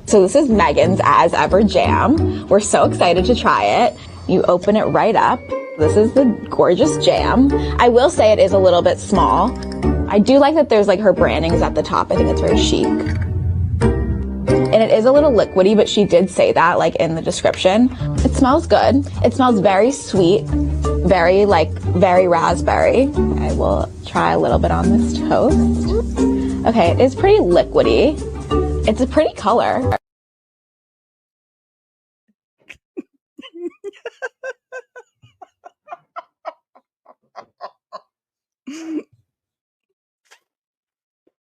So this is Meghan's As Ever jam. We're so excited to try it. You open it right up. This is the gorgeous jam. I will say it is a little bit small. I do like that there's like her brandings at the top. I think it's very chic. And it is a little liquidy, but she did say that like in the description. It smells good. It smells very sweet, very raspberry. I will try a little bit on this toast. Okay, it is pretty liquidy. It's a pretty color.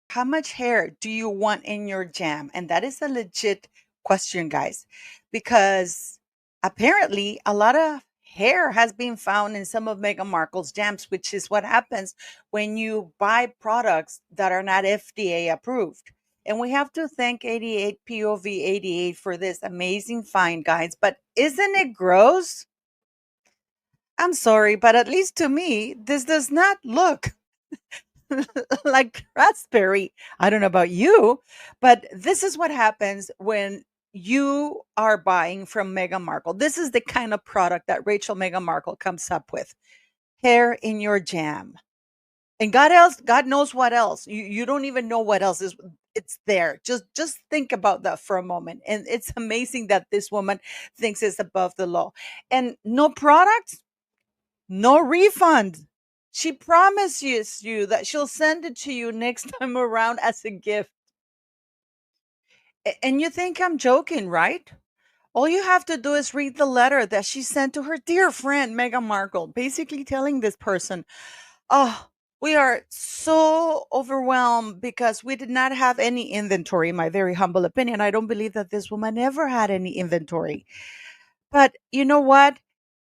How much hair do you want in your jam? And that is a legit question, guys, because apparently a lot of hair has been found in some of Meghan Markle's jams, which is what happens when you buy products that are not FDA approved. And we have to thank 88 POV 88 for this amazing find, guys. But isn't it gross? I'm sorry, but at least to me, this does not look like raspberry. I don't know about you, but this is what happens when you are buying from Meghan Markle. This is the kind of product that Meghan Markle comes up with. Hair in your jam. And God knows what else. You don't even know what else is it's there. Just think about that for a moment. And it's amazing that this woman thinks it's above the law. And no products, no refund. She promises you that she'll send it to you next time around as a gift. And you think I'm joking, right? All you have to do is read the letter that she sent to her dear friend, Meghan Markle, basically telling this person, oh, we are so overwhelmed because we did not have any inventory, in my very humble opinion. I don't believe that this woman ever had any inventory. But you know what?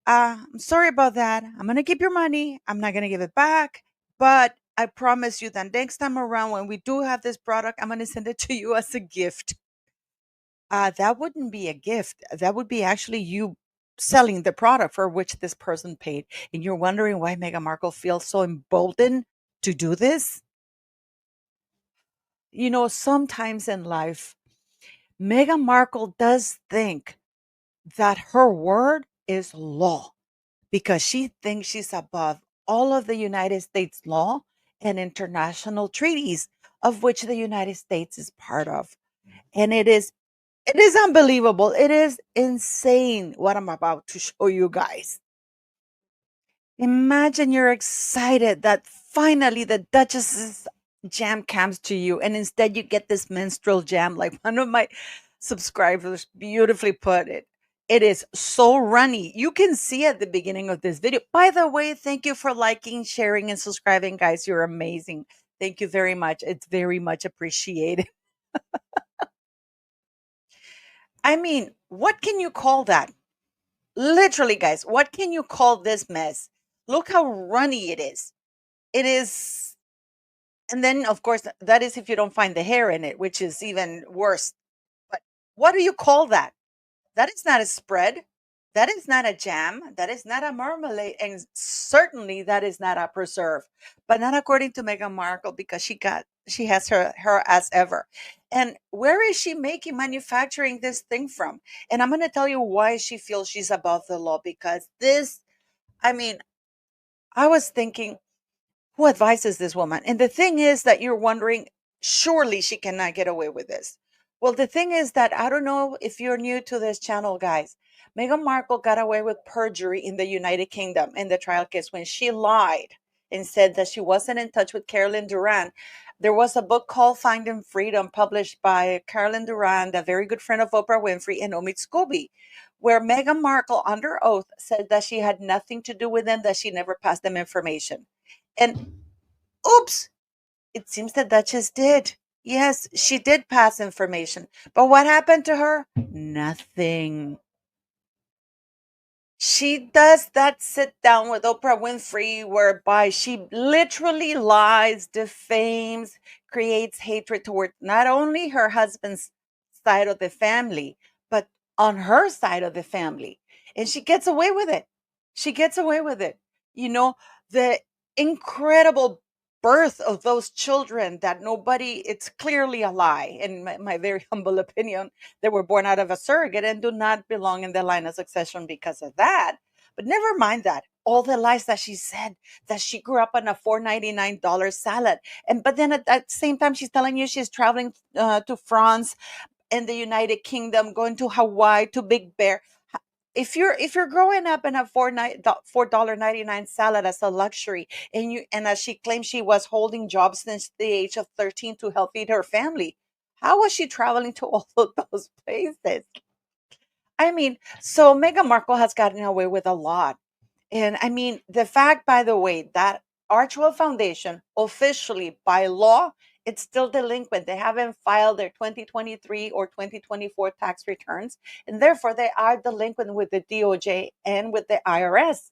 I'm sorry about that. I'm going to keep your money. I'm not going to give it back. But I promise you that next time around, when we do have this product, I'm going to send it to you as a gift. That wouldn't be a gift. That would be actually you selling the product for which this person paid. And you're wondering why Meghan Markle feels so emboldened to do this? You know, sometimes in life, Meghan Markle does think that her word is law because she thinks she's above all of the United States law and international treaties of which the United States is part of. And it is unbelievable. It is insane what I'm about to show you guys. Imagine you're excited that finally the Duchess's jam comes to you, and instead you get this menstrual jam, like one of my subscribers beautifully put it. It is so runny. You can see at the beginning of this video. By the way, thank you for liking, sharing, and subscribing, guys. You're amazing. Thank you very much. It's very much appreciated. I mean, what can you call that? Literally, guys, what can you call this mess? Look how runny it is. It is, and then of course, that is if you don't find the hair in it, which is even worse. But what do you call that? That is not a spread. That is not a jam. That is not a marmalade. And certainly that is not a preserve. But not according to Meghan Markle, because she has her as ever. And where is she manufacturing this thing from? And I'm gonna tell you why she feels she's above the law. Because this, I mean, I was thinking, who advises this woman? And the thing is that you're wondering, surely she cannot get away with this. Well, the thing is that I don't know if you're new to this channel, guys. Meghan Markle got away with perjury in the United Kingdom in the trial case when she lied and said that she wasn't in touch with Carolyn Durand. There was a book called Finding Freedom published by Carolyn Durand, a very good friend of Oprah Winfrey, and Omid Scobie, where Meghan Markle, under oath, said that she had nothing to do with them, that she never passed them information. And oops, it seems the Duchess did. Yes, she did pass information. But what happened to her? Nothing. She does that sit down with Oprah Winfrey, whereby she literally lies, defames, creates hatred toward not only her husband's side of the family, but on her side of the family. And she gets away with it. She gets away with it. You know, the incredible birth of those children that nobody, it's clearly a lie, in my very humble opinion. They were born out of a surrogate and do not belong in the line of succession because of that. But never mind that. All the lies that she said, that she grew up on a $4.99 salad. And but then at that same time, she's telling you she's traveling to France and the United Kingdom, going to Hawaii, to Big Bear. If you're growing up in a $4.99 salad as a luxury, and as she claimed she was holding jobs since the age of 13 to help feed her family, how was she traveling to all of those places? I mean, so Meghan Markle has gotten away with a lot. And I mean, the fact, by the way, that Archwell Foundation officially by law, it's still delinquent. They haven't filed their 2023 or 2024 tax returns, and therefore they are delinquent with the DOJ and with the IRS.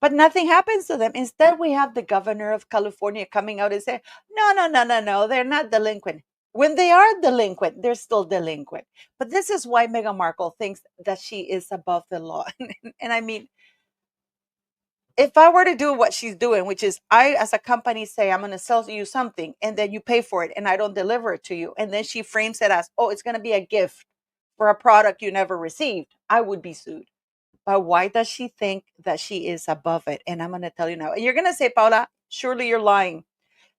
But nothing happens to them. Instead, we have the governor of California coming out and saying, no, no, no, no, no, they're not delinquent. When they are delinquent, they're still delinquent. But this is why Meghan Markle thinks that she is above the law. And I mean, if I were to do what she's doing, which is I, as a company, say, I'm going to sell you something and then you pay for it and I don't deliver it to you. And then she frames it as, oh, it's going to be a gift for a product you never received, I would be sued. But why does she think that she is above it? And I'm going to tell you now. And you're going to say, Paula, surely you're lying.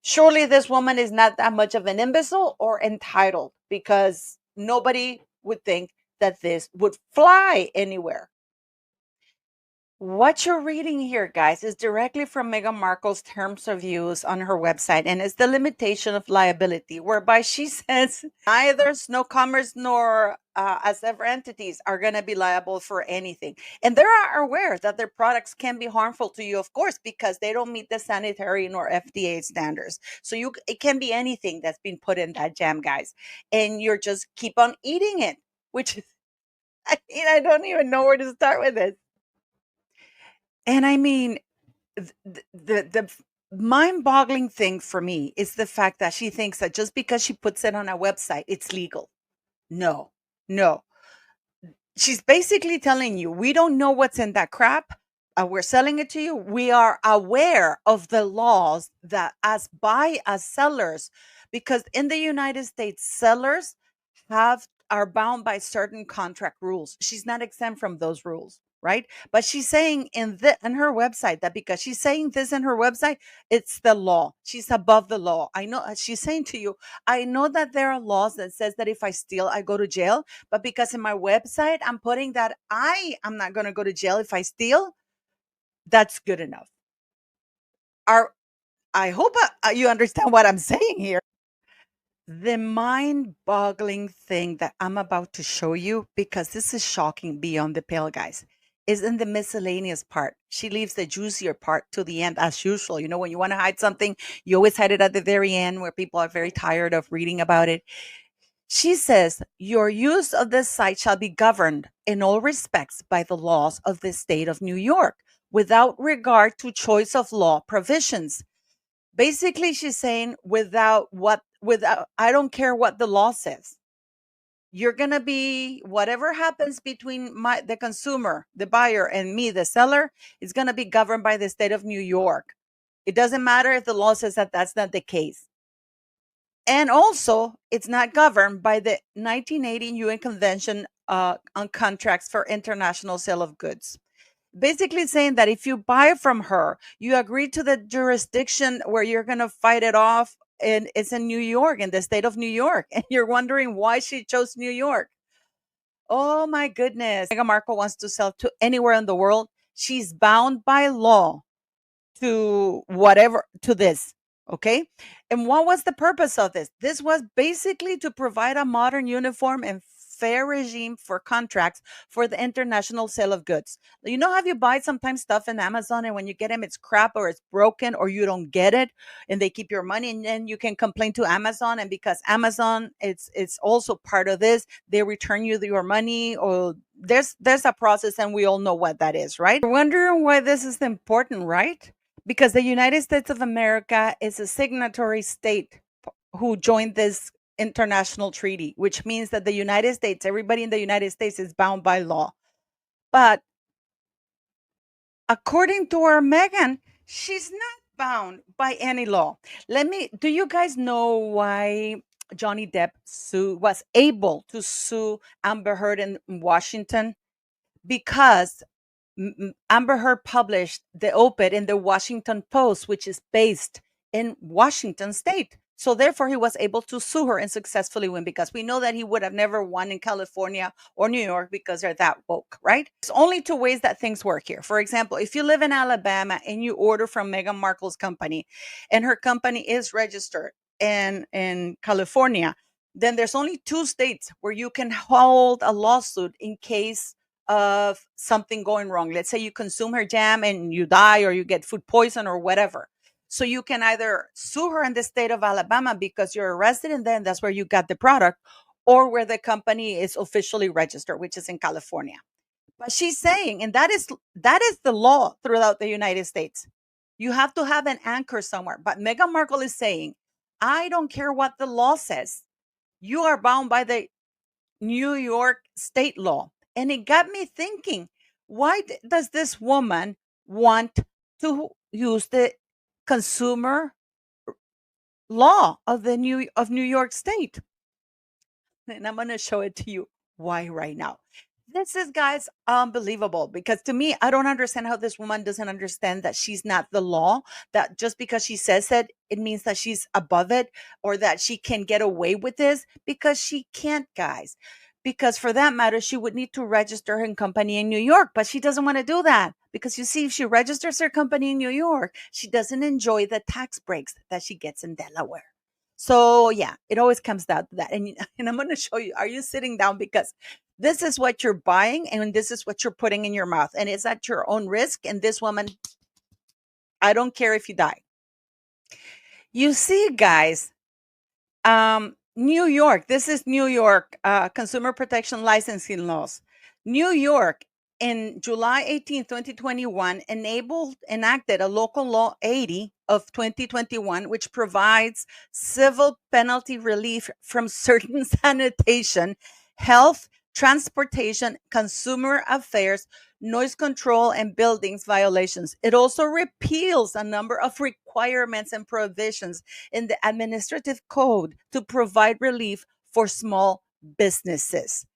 Surely this woman is not that much of an imbecile or entitled, because nobody would think that this would fly anywhere. What you're reading here, guys, is directly from Meghan Markle's terms of use on her website, and it's the limitation of liability, whereby she says neither Snow Commerce nor as ever entities are going to be liable for anything. And they are aware that their products can be harmful to you, of course, because they don't meet the sanitary nor FDA standards. So it can be anything that's been put in that jam, guys, and you're just keep on eating it, which is, I mean, I don't even know where to start with this. And I mean, the mind-boggling thing for me is the fact that she thinks that just because she puts it on a website, it's legal. No, no. She's basically telling you, we don't know what's in that crap. We're selling it to you. We are aware of the laws that as sellers, because in the United States, sellers are bound by certain contract rules. She's not exempt from those rules, right? But she's saying in her website that because she's saying this in her website, it's the law. She's above the law. I know she's saying to you, I know that there are laws that says that if I steal, I go to jail. But because in my website, I'm putting that I am not going to go to jail if I steal, that's good enough. I hope you understand what I'm saying here. The mind-boggling thing that I'm about to show you, because this is shocking beyond the pale, guys, is in the miscellaneous part. She leaves the juicier part to the end, as usual. You know, when you want to hide something, you always hide it at the very end where people are very tired of reading about it. She says, your use of this site shall be governed in all respects by the laws of the state of New York, without regard to choice of law provisions. Basically, she's saying without I don't care what the law says. You're gonna be whatever happens between the consumer, the buyer, and me, the seller, is gonna be governed by the state of New York. It doesn't matter if the law says that that's not the case. And also, it's not governed by the 1980 UN Convention on Contracts for International Sale of Goods. Basically saying that if you buy from her, you agree to the jurisdiction where you're going to fight it off. And it's in New York, in the state of New York. And you're wondering why she chose New York. Oh my goodness. Meghan Markle wants to sell to anywhere in the world. She's bound by law to whatever, to this. Okay. And what was the purpose of this? This was basically to provide a modern, uniform, and fair regime for contracts for the international sale of goods. You know how you buy sometimes stuff in Amazon and when you get them, it's crap or it's broken or you don't get it and they keep your money, and then you can complain to Amazon. And because Amazon, it's also part of this, they return you your money, or there's a process, and we all know what that is, right? You're wondering why this is important, right? Because the United States of America is a signatory state who joined this international treaty, which means that the United States, everybody in the United States is bound by law. But according to our Meghan, she's not bound by any law. Do you guys know why Johnny Depp was able to sue Amber Heard in Washington? Because Amber Heard published the op-ed in the Washington Post, which is based in Washington state. So therefore, he was able to sue her and successfully win, because we know that he would have never won in California or New York because they're that woke, right? There's only two ways that things work here. For example, if you live in Alabama and you order from Meghan Markle's company, and her company is registered in California, then there's only two states where you can hold a lawsuit in case of something going wrong. Let's say you consume her jam and you die, or you get food poison or whatever. So you can either sue her in the state of Alabama because you're a resident there, and that's where you got the product, or where the company is officially registered, which is in California. But she's saying, and that is the law throughout the United States. You have to have an anchor somewhere. But Meghan Markle is saying, I don't care what the law says. You are bound by the New York state law. And it got me thinking, why does this woman want to use the consumer law of New York state? And I'm going to show it to you why right now. This is, guys, unbelievable, because to me, I don't understand how this woman doesn't understand that she's not the law, that just because she says it means that she's above it, or that she can get away with this, because she can't, guys. Because for that matter, she would need to register her company in New York, but she doesn't want to do that, because you see, if she registers her company in New York, she doesn't enjoy the tax breaks that she gets in Delaware. So yeah, it always comes down to that. And I'm going to show you, are you sitting down? Because this is what you're buying and this is what you're putting in your mouth, and it's at your own risk. And this woman, I don't care if you die. You see, guys, New York, this is New York, consumer protection licensing laws. New York, in July 18, 2021, enacted a local law 80 of 2021, which provides civil penalty relief from certain sanitation, health, transportation, consumer affairs, noise control, and buildings violations. It also repeals a number of requirements and provisions in the administrative code to provide relief for small businesses.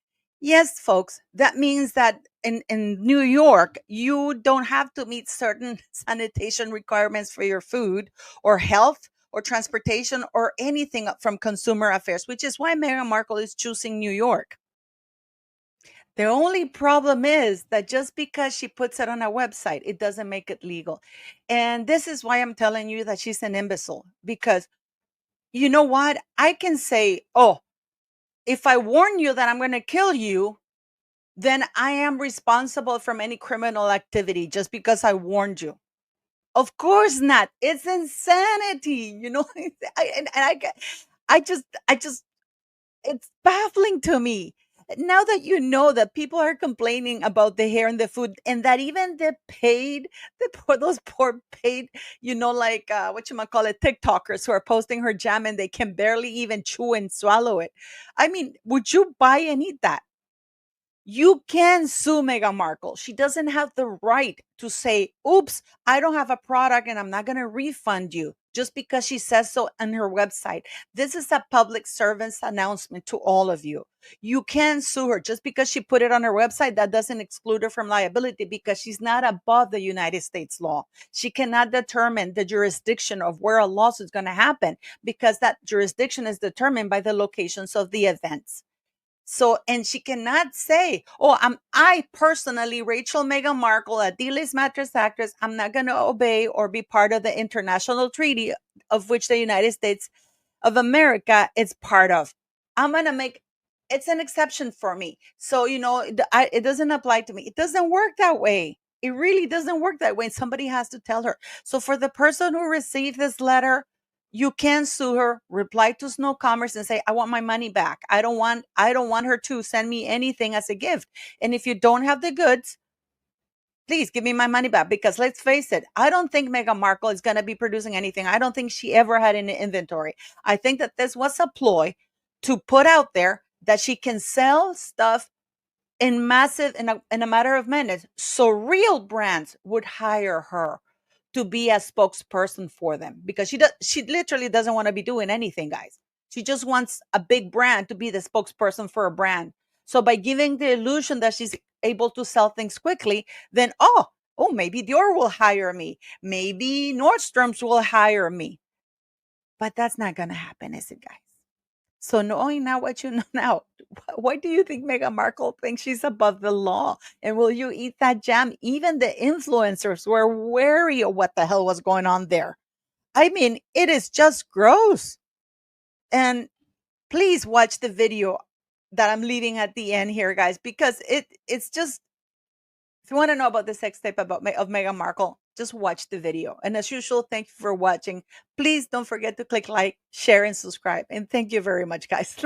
Yes, folks, that means that in New York, you don't have to meet certain sanitation requirements for your food or health or transportation or anything from consumer affairs, which is why Meghan Markle is choosing New York. The only problem is that just because she puts it on a website, it doesn't make it legal. And this is why I'm telling you that she's an imbecile, because you know what? I can say, oh, if I warn you that I'm going to kill you, then I am responsible from any criminal activity just because I warned you. Of course not. It's insanity, I just, it's baffling to me. Now that you know that people are complaining about the hair and the food, and that even those poor paid, like what you might call it, TikTokers who are posting her jam and they can barely even chew and swallow it. I mean, would you buy and eat that? You can sue Meghan Markle. She doesn't have the right to say, oops, I don't have a product and I'm not going to refund you, just because she says so on her website. This is a public servant's announcement to all of you. You can sue her just because she put it on her website. That doesn't exclude her from liability, because she's not above the United States law. She cannot determine the jurisdiction of where a lawsuit is going to happen, because that jurisdiction is determined by the locations of the events. So, and she cannot say, oh, I personally, Rachel Meghan Markle, a D-list mattress actress, I'm not going to obey or be part of the international treaty of which the United States of America is part of. I'm going to make, it's an exception for me. So, it doesn't apply to me. It doesn't work that way. It really doesn't work that way. Somebody has to tell her. So for the person who received this letter, you can sue her, reply to Snow Commerce and say, I want my money back. I don't want her to send me anything as a gift. And if you don't have the goods, please give me my money back, because let's face it, I don't think Meghan Markle is going to be producing anything. I don't think she ever had any inventory. I think that this was a ploy to put out there that she can sell stuff in a matter of minutes, so real brands would hire her to be a spokesperson for them, because she literally doesn't want to be doing anything, guys. She just wants a big brand to be the spokesperson for a brand. So by giving the illusion that she's able to sell things quickly, then maybe Dior will hire me. Maybe Nordstrom's will hire me. But that's not going to happen, is it, guys? So knowing now what you know now, why do you think Meghan Markle thinks she's above the law? And will you eat that jam? Even the influencers were wary of what the hell was going on there. I mean, it is just gross. And please watch the video that I'm leaving at the end here, guys, because it's just, if you want to know about the sex tape of Meghan Markle, just watch the video. And as usual, thank you for watching. Please don't forget to click like, share, and subscribe. And thank you very much, guys.